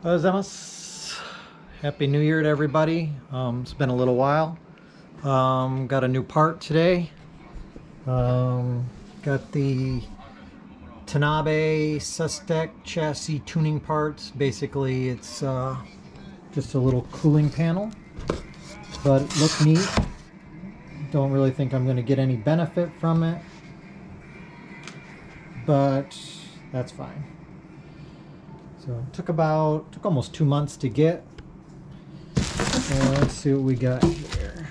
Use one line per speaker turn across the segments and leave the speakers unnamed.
Gozaimasu. Happy New Year to everybody. It's been a little while. Got a new part today. Got the Tanabe Sustek chassis tuning parts. Basically, it's just a little cooling panel, but it looked neat. Don't really think I'm going to get any benefit from it, but that's fine. So it took almost 2 months to get. So let's see what we got here.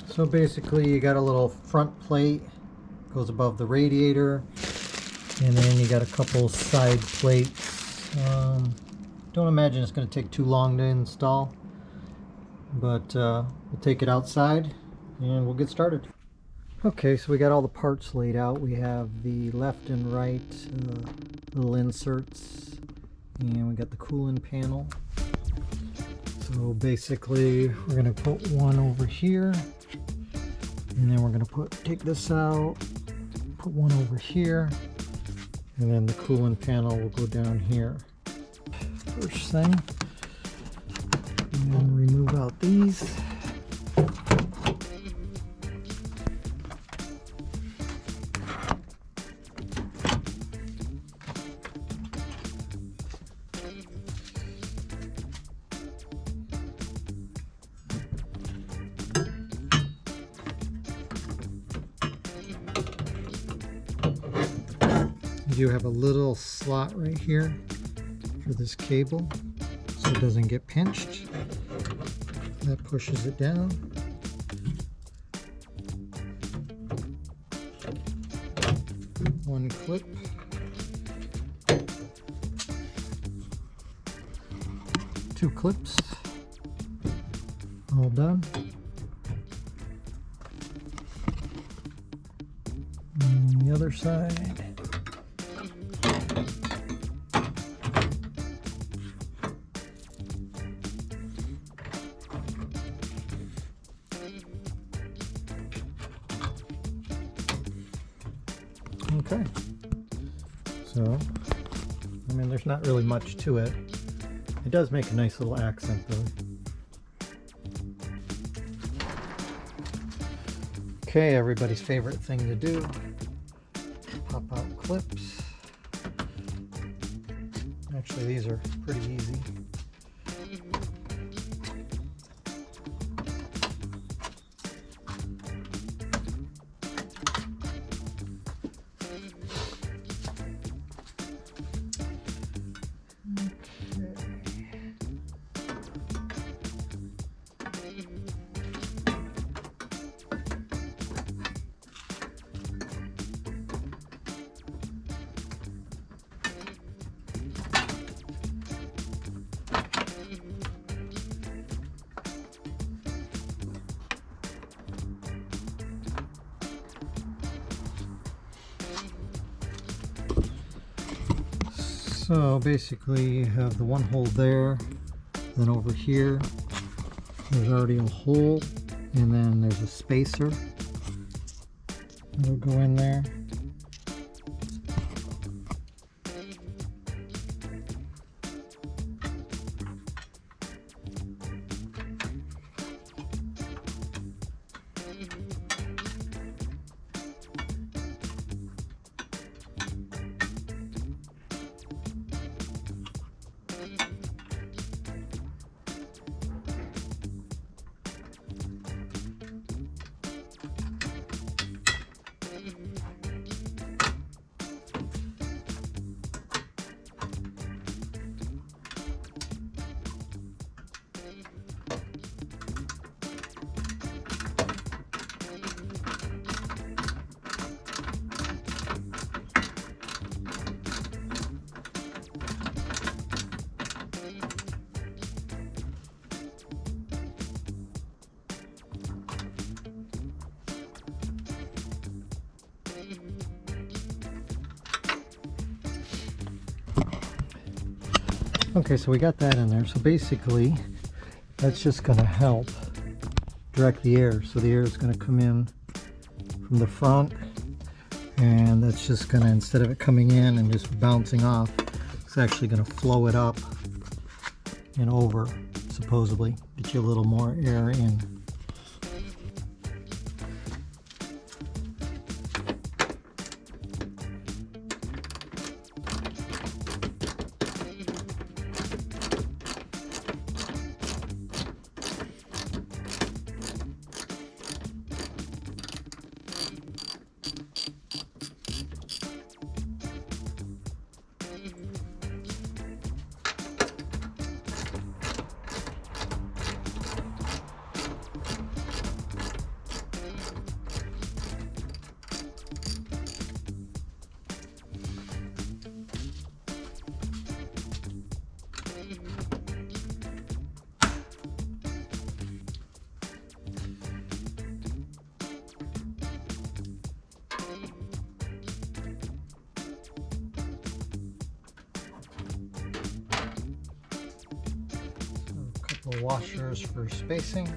So basically you got a little front plate, goes above the radiator, and then you got a couple side plates. Don't imagine it's going to take too long to install, but we'll take it outside and we'll get started. Okay, so we got all the parts laid out. We have the left and right little inserts, and we got the cooling panel. So basically we're going to put one over here, and then we're going to take this out, put one over here, and then the cooling panel will go down here. First thing, and then remove out these. You have a little slot right here for this cable so it doesn't get pinched. That pushes it down. One clip. Two clips. All done. And the other side. Okay, so I mean there's not really much to it. It does make a nice little accent though. Okay, everybody's favorite thing to do, pop out clips. Actually, these are pretty easy. So basically you have the one hole there, then over here there's already a hole, and then there's a spacer that'll go in there. Okay, so we got that in there. So basically, that's just going to help direct the air. So the air is going to come in from the front, and that's just going to, instead of it coming in and just bouncing off, it's actually going to flow it up and over, supposedly, get you a little more air in. Washers for spacing.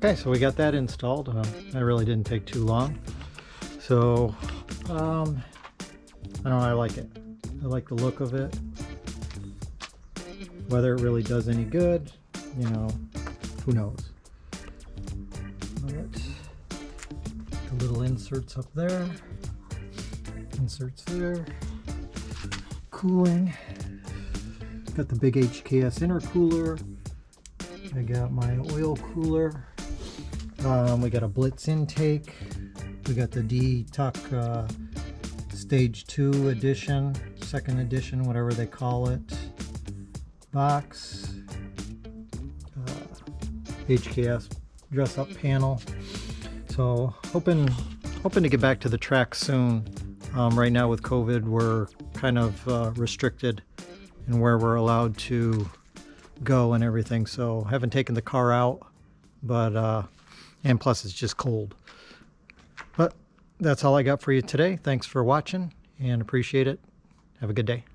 Okay, so we got that installed. That really didn't take too long. So, I don't know, I like it. I like the look of it. Whether it really does any good, you know, who knows. But the little inserts up there, inserts there, cooling. Got the big HKS intercooler. I got my oil cooler. We got a Blitz intake. We got the D-Tuck Stage 2 edition, second edition, whatever they call it, box. HKS dress-up panel. So hoping to get back to the track soon. Right now with COVID, we're kind of restricted in where we're allowed to go and everything. So haven't taken the car out, but and plus it's just cold. But that's all I got for you today. Thanks for watching and appreciate it. Have a good day.